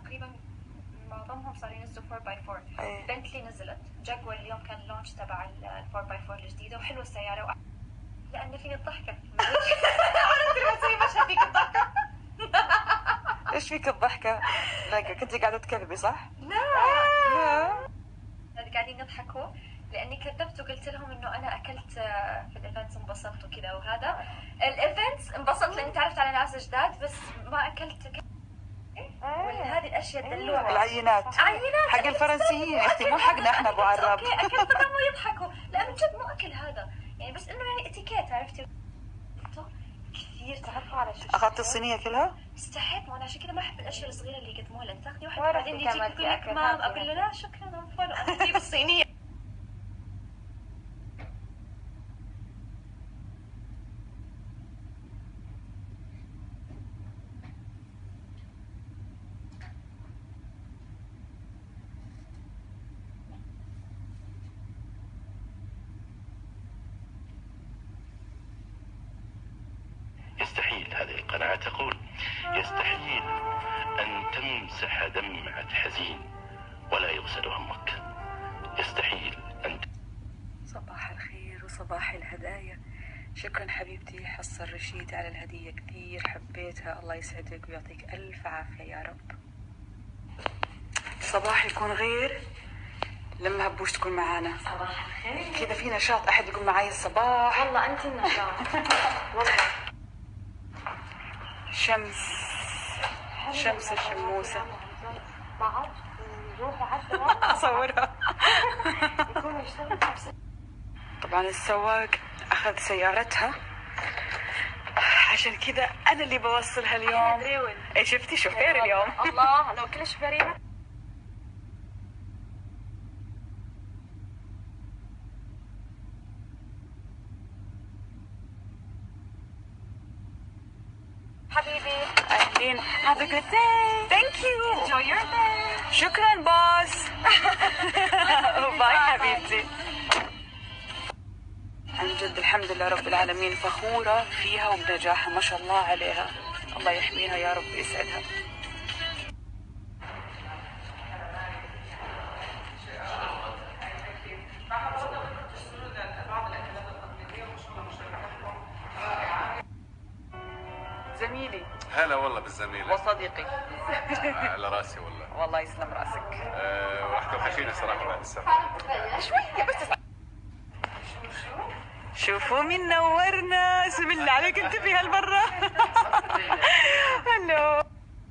تقريبا معظمهم صار ينزلوا 4x4. بنتلي نزلت، جاكور اليوم كان اللونش تبع ال 4x4 الجديده وحلوه السياره لان فيني الضحكه. عرفت لما تسوي مشهد فيك الضحكه. ايش فيك الضحكه؟ لا كنت قاعده تكذبي صح؟ لا قاعدين يضحكوا لاني كذبت وقلت لهم انه انا اكلت في الايفنتس انبسطت وكذا، وهذا الايفنتس انبسطت لاني تعرفت على ناس جداد بس ما اكلت هذه الاشياء الدلوعه. العينات حق الفرنسيين يا اختي، مو حقنا احنا ابو عرب. اوكي اكلت فقاموا يضحكوا، لا من جد مو اكل هذا يعني، بس انه يعني اتيكيت عرفتي. كثير تعرفوا على شو اخذت الصينيه كلها؟ استحيت، ما انا عشان كذا ما احب الاشياء الصغيره اللي يقدموها لان تاخذي واحد بعدين يجيك يقول لك ما اقول له لا شكرا انا فل انا اجيب الصينيه. يستحيل، هذه القناة تقول يستحيل أن تمسح دمعة حزين ولا يغسل همك. يستحيل أن. صباح الخير وصباح الهدايا. شكرا حبيبتي حصة الرشيد على الهدية، كثير حبيتها. الله يسعدك ويعطيك ألف عافية يا رب. صباح يكون غير لما هبوش تكون معانا. صباح الخير. كذا في نشاط، أحد يقول معاي الصباح. والله أنت النشاط. والله شمس الشموسة. بعض نروح أصورها. طبعا السواق أخذ سيارتها عشان كذا أنا اللي بوصلها اليوم. إيه شفتي شوفير اليوم. الله لو كل شوفيرين. حبيبي أهلين. Have a good day. Thank you. enjoy your day. شكرا باص. باي حبيبتي. عن جد الحمد لله رب العالمين، فخورة فيها وبنجاحها ما شاء الله عليها. الله يحميها يا رب ويسعدها. زميلي. هلا والله بالزميلة وصديقي. على راسي والله. والله يسلم راسك. راح توحشيني صراحة بعد السفر. شوية بس. شوفوا مين نورنا. اسم الله عليك انت في هالمرة. هلو.